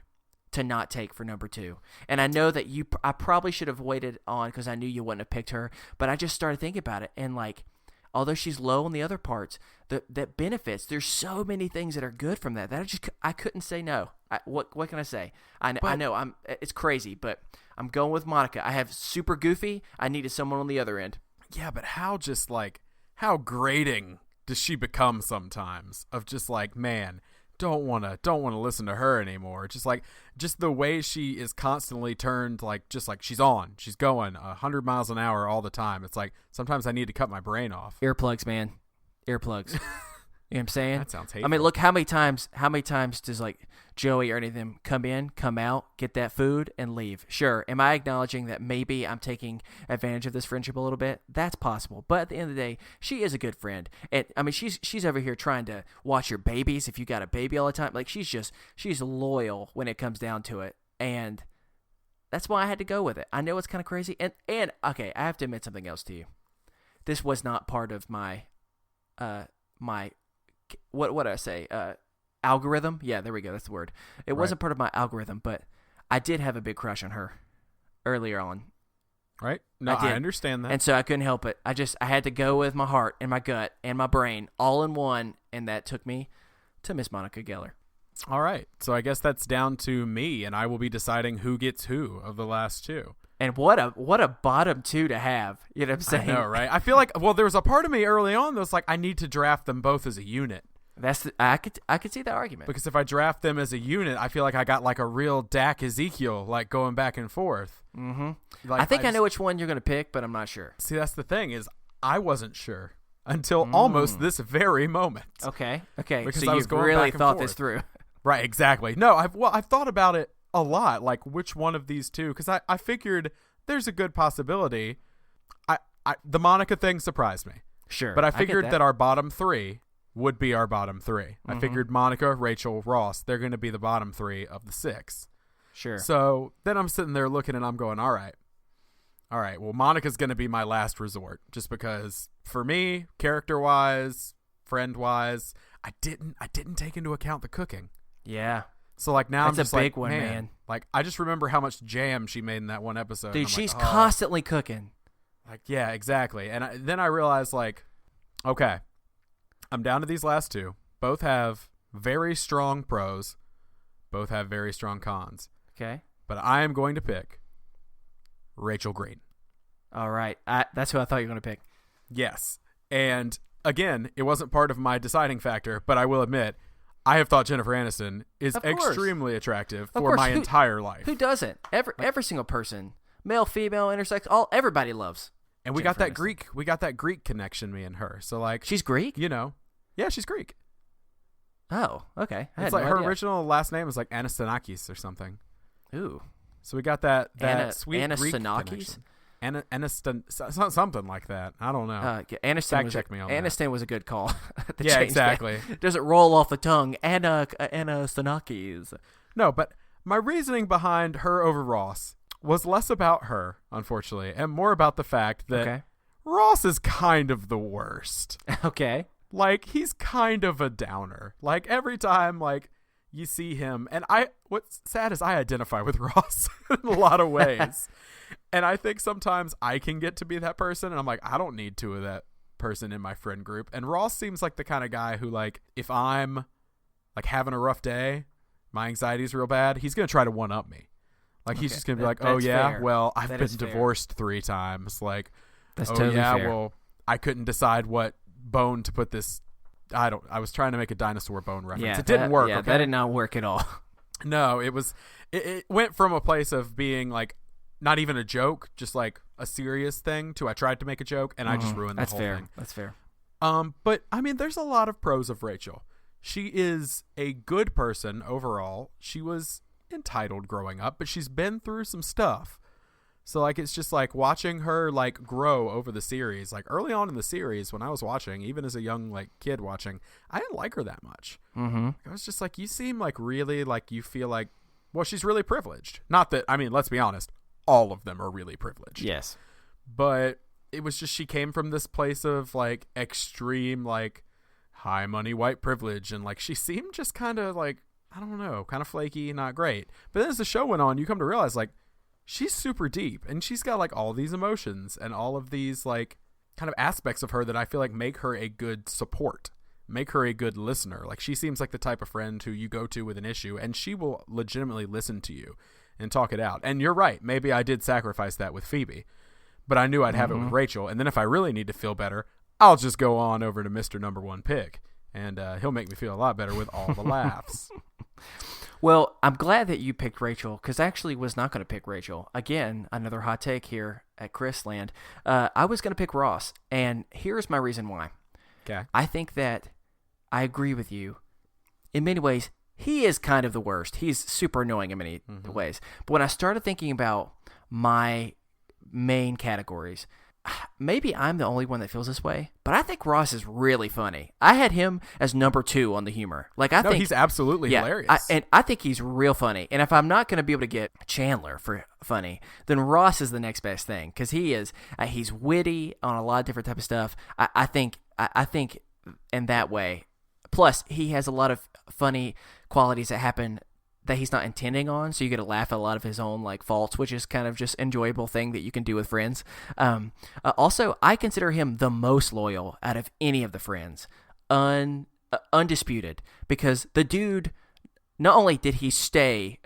to not take for number 2. And I know that I probably should have waited on because I knew you wouldn't have picked her, but I just started thinking about it. And like, although she's low on the other parts, that benefits, there's so many things that are good from that I couldn't say no. What can I say? I know it's crazy, but I'm going with Monica. I have super goofy. I needed someone on the other end. Yeah, but how grating does she become sometimes of just like, man, don't want to listen to her anymore. Just the way she is constantly turned just like she's going 100 miles an hour all the time. It's like sometimes I need to cut my brain off. Earplugs, man. Earplugs. You know what I'm saying? That sounds hateful. I mean, look, how many times does like Joey or any of them come in, come out, get that food, and leave? Sure. Am I acknowledging that maybe I'm taking advantage of this friendship a little bit? That's possible. But at the end of the day, she is a good friend. And I mean, she's over here trying to watch your babies if you got a baby all the time. Like she's loyal when it comes down to it. And that's why I had to go with it. I know it's kind of crazy. And okay, I have to admit something else to you. This was not part of my what did I say? Algorithm? Yeah, there we go. That's the word. It wasn't part of my algorithm, but I did have a big crush on her earlier on. Right? No, I understand that. And so I couldn't help it. I had to go with my heart and my gut and my brain all in one, and that took me to Miss Monica Geller. All right. So I guess that's down to me, and I will be deciding who gets who of the last two. And what a bottom 2 to have. You know what I'm saying? I know, right? I feel like, there was a part of me early on that was like, I need to draft them both as a unit. I could see that argument. Because if I draft them as a unit, I feel like I got like a real Dak Ezekiel, like going back and forth. Mm-hmm. Like, I think I know which one you're going to pick, but I'm not sure. See, that's the thing is I wasn't sure until almost this very moment. Okay. Because so I was you've going really back and thought forth. this through. Right, exactly. No, I've thought about it a lot, like which one of these two, because I figured there's a good possibility. The Monica thing surprised me. Sure. But I figured that our bottom 3 would be our bottom 3. Mm-hmm. I figured Monica, Rachel, Ross, they're going to be the bottom 3 of the 6. Sure. So then I'm sitting there looking and I'm going, all right, well, Monica's going to be my last resort just because for me, character-wise, friend wise. I didn't take into account the cooking. Yeah. So like now That's I'm just a big like, one, man. Like I just remember how much jam she made in that one episode. Dude, I'm she's like, oh. constantly cooking. Like, yeah, exactly. And then I realized, like, okay, I'm down to these last two. Both have very strong pros. Both have very strong cons. Okay. But I am going to pick Rachel Green. All right. That's who I thought you were going to pick. Yes. And again, it wasn't part of my deciding factor, but I will admit, I have thought Jennifer Aniston is Of course. extremely attractive Of for course. my Who- entire life. Who doesn't? Every single person, male, female, intersex, everybody loves. And we Jennifer got that Aniston. we got that Greek connection, me and her. So like, She's Greek? you know, yeah, she's Greek. Oh, okay. I had It's like no her idea. original last name is like Anastonakis or something. Ooh. So we got that sweet Greek Anastonakis? connection. Something like that. I don't know. Aniston Fact was check me on that. Aniston was a good call. to Yeah, change that. exactly. Doesn't roll off the tongue. Anastonakis. No, but my reasoning behind her over Ross was less about her, unfortunately, and more about the fact that Okay. Ross is kind of the worst. Okay. Like, he's kind of a downer. Like, every time, like, you see him, and what's sad is I identify with Ross in a lot of ways. And I think sometimes I can get to be that person, and I'm like, I don't need two of that person in my friend group. And Ross seems like the kind of guy who, like, if I'm, like, having a rough day, my anxiety's real bad, he's going to try to one-up me. Like, he's Okay. just going to be like, oh, That's yeah, fair. well, I've That been is fair. divorced 3 times. Like, That's oh, totally yeah, fair. well, I couldn't decide what bone to put this. I was trying to make a dinosaur bone reference. Yeah, It didn't work. Yeah, okay? that did not work at all. No, it went from a place of being like not even a joke, just like a serious thing, to I tried to make a joke and I just ruined the That's whole fair. thing. That's fair. But I mean, there's a lot of pros of Rachel. She is a good person overall. She was entitled growing up, but she's been through some stuff. So like, it's just like watching her like grow over the series. Like early on in the series, when I was watching, even as a young like kid watching, I didn't like her that much. Mm-hmm. I was just like, you seem like really like you feel like, well, she's really privileged. Not that, I mean, let's be honest, all of them are really privileged. Yes. But it was just, she came from this place of like extreme, like high money white privilege. And like, she seemed just kind of like, I don't know, kind of flaky, not great. But then as the show went on, you come to realize like, she's super deep and she's got like all these emotions and all of these like kind of aspects of her that I feel like make her a good support, make her a good listener. Like she seems like the type of friend who you go to with an issue and she will legitimately listen to you and talk it out. And you're right. Maybe I did sacrifice that with Phoebe, but I knew I'd have it with Rachel. And then if I really need to feel better, I'll just go on over to Mr. Number One Pick and he'll make me feel a lot better with all the laughs. Well, I'm glad that you picked Rachel because I actually was not going to pick Rachel. Again, another hot take here at Chris Land. I was going to pick Ross, and here's my reason why. Okay. I think that I agree with you. In many ways, he is kind of the worst. He's super annoying in many ways. But when I started thinking about my main categories, maybe I'm the only one that feels this way, but I think Ross is really funny. I had him as number 2 on the humor. Like I think he's absolutely hilarious. I think he's real funny. And if I'm not going to be able to get Chandler for funny, then Ross is the next best thing because he is he's witty on a lot of different type of stuff. I think in that way. Plus, he has a lot of funny qualities that happen that he's not intending on, so you get to laugh at a lot of his own like faults, which is kind of just enjoyable thing that you can do with friends. Also, I consider him the most loyal out of any of the friends, undisputed, because the dude, not only did he stay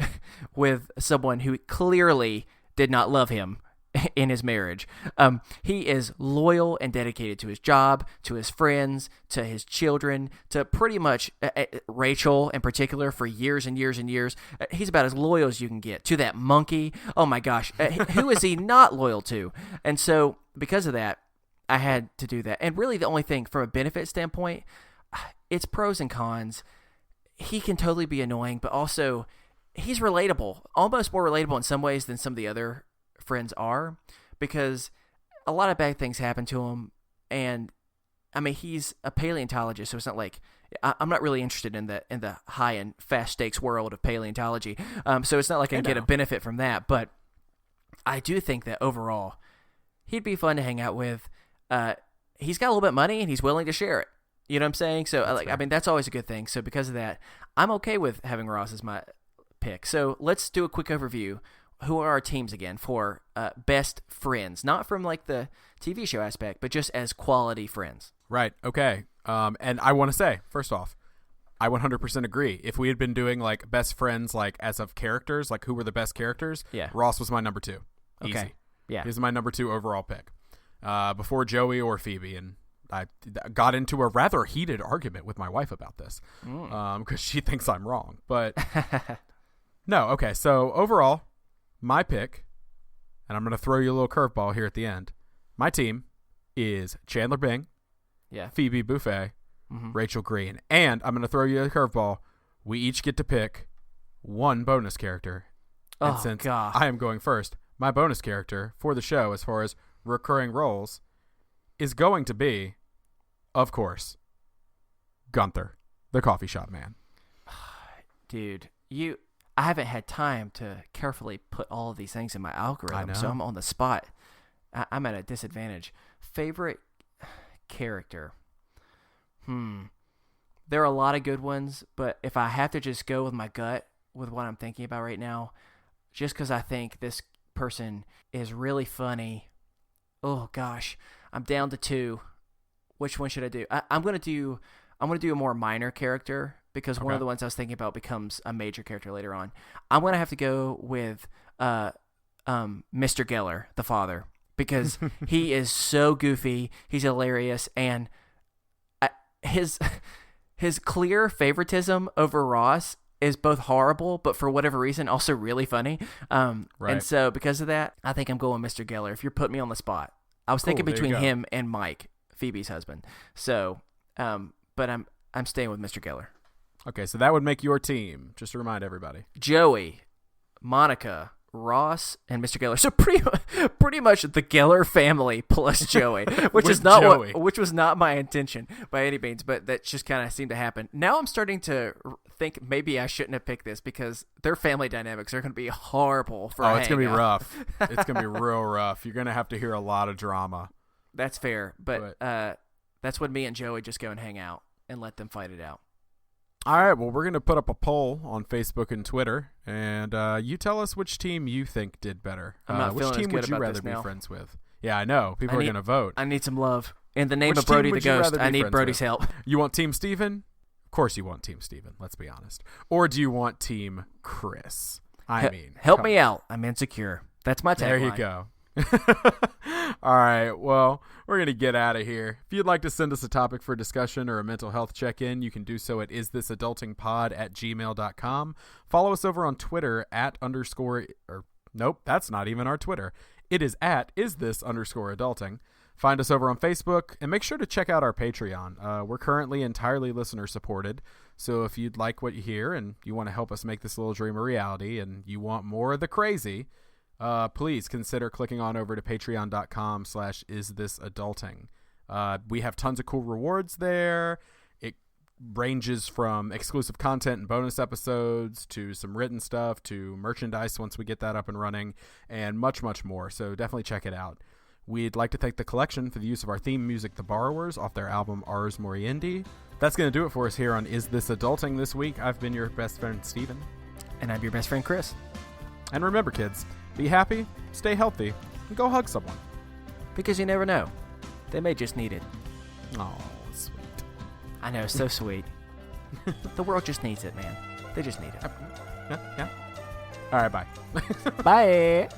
with someone who clearly did not love him in his marriage, he is loyal and dedicated to his job, to his friends, to his children, to pretty much Rachel in particular for years and years and years. He's about as loyal as you can get to that monkey. Oh my gosh, who is he not loyal to? And so because of that, I had to do that. And really the only thing from a benefit standpoint, it's pros and cons. He can totally be annoying, but also he's relatable, almost more relatable in some ways than some of the other friends are, because a lot of bad things happen to him. And I mean, he's a paleontologist, so it's not like I'm not really interested in the high and fast stakes world of paleontology. So it's not like I can get a benefit from that. But I do think that overall, he'd be fun to hang out with. He's got a little bit of money and he's willing to share it. You know what I'm saying? So, That's like, fair. I mean, that's always a good thing. So, because of that, I'm okay with having Ross as my pick. So, let's do a quick overview. Who are our teams again for best friends? Not from, like, the TV show aspect, but just as quality friends. Right. Okay. And I want to say, first off, I 100% agree. If we had been doing, like, best friends, like, as of characters, like, who were the best characters, Yeah. Ross was my number 2. Okay. Easy. Yeah. He's my number 2 overall pick. Before Joey or Phoebe, and I got into a rather heated argument with my wife about this because she thinks I'm wrong. But no, okay. So overall, my pick, and I'm going to throw you a little curveball here at the end. My team is Chandler Bing, Yeah. Phoebe Buffet, Rachel Green, and I'm going to throw you a curveball. We each get to pick one bonus character. And since God. I am going first, my bonus character for the show, as far as recurring roles, is going to be, of course, Gunther, the coffee shop man. Dude, I haven't had time to carefully put all of these things in my algorithm, so know. I'm on the spot. I'm at a disadvantage. Favorite character? There are a lot of good ones, but if I have to just go with my gut with what I'm thinking about right now, just because I think this person is really funny. Oh gosh, I'm down to 2. Which one should I do? I'm gonna do a more minor character because one of the ones I was thinking about becomes a major character later on. I'm gonna have to go with Mr. Geller, the father, because he is so goofy. He's hilarious, and his clear favoritism over Ross is both horrible, but for whatever reason, also really funny. Right. And so because of that, I think I'm going Mr. Geller. If you're putting me on the spot, I was thinking Cool, there you between go. him and Mike, Phoebe's husband. So, but I'm staying with Mr. Geller. Okay, so that would make your team, just to remind everybody. Joey, Monica, Ross, and Mr. Geller. So pretty much the Geller family plus Joey, which is not Joey. which was not my intention by any means, but that just kind of seemed to happen. Now I'm starting to think maybe I shouldn't have picked this because their family dynamics are going to be horrible for Oh, it's going to be hangout. rough. It's going to be real rough. You're going to have to hear a lot of drama. That's fair, but that's when me and Joey just go and hang out and let them fight it out. All right, well, we're going to put up a poll on Facebook and Twitter, and you tell us which team you think did better. I'm not which feeling as team good would you about rather this be now. friends with? Yeah, I know. People are going to vote. I need some love. In the name Which of Brody team the would you Ghost, rather be I need friends Brody's with? help. You want Team Steven? Of course you want Team Steven, let's be honest. Or do you want Team Chris? Help me out. I'm insecure. That's my tagline. There you go. All right, well, we're going to get out of here. If you'd like to send us a topic for discussion or a mental health check-in, you can do so at isthisadultingpod@gmail.com. Follow us over on Twitter nope, that's not even our Twitter. It is at isthisadulting. Find us over on Facebook, and make sure to check out our Patreon. We're currently entirely listener-supported, so if you'd like what you hear and you want to help us make this little dream a reality and you want more of the crazy, please consider clicking on over to patreon.com/isthisadulting. We have tons of cool rewards there. It ranges from exclusive content and bonus episodes to some written stuff to merchandise once we get that up and running, and much, much more. So definitely check it out. We'd like to thank the collection for the use of our theme music, The Borrowers, off their album Ars Moriendi. That's going to do it for us here on Is This Adulting this week. I've been your best friend, Steven. And I'm your best friend, Chris. And remember, kids, be happy, stay healthy, and go hug someone. Because you never know. They may just need it. Oh, sweet. I know, so sweet. The world just needs it, man. They just need it. Yeah. All right, bye. Bye.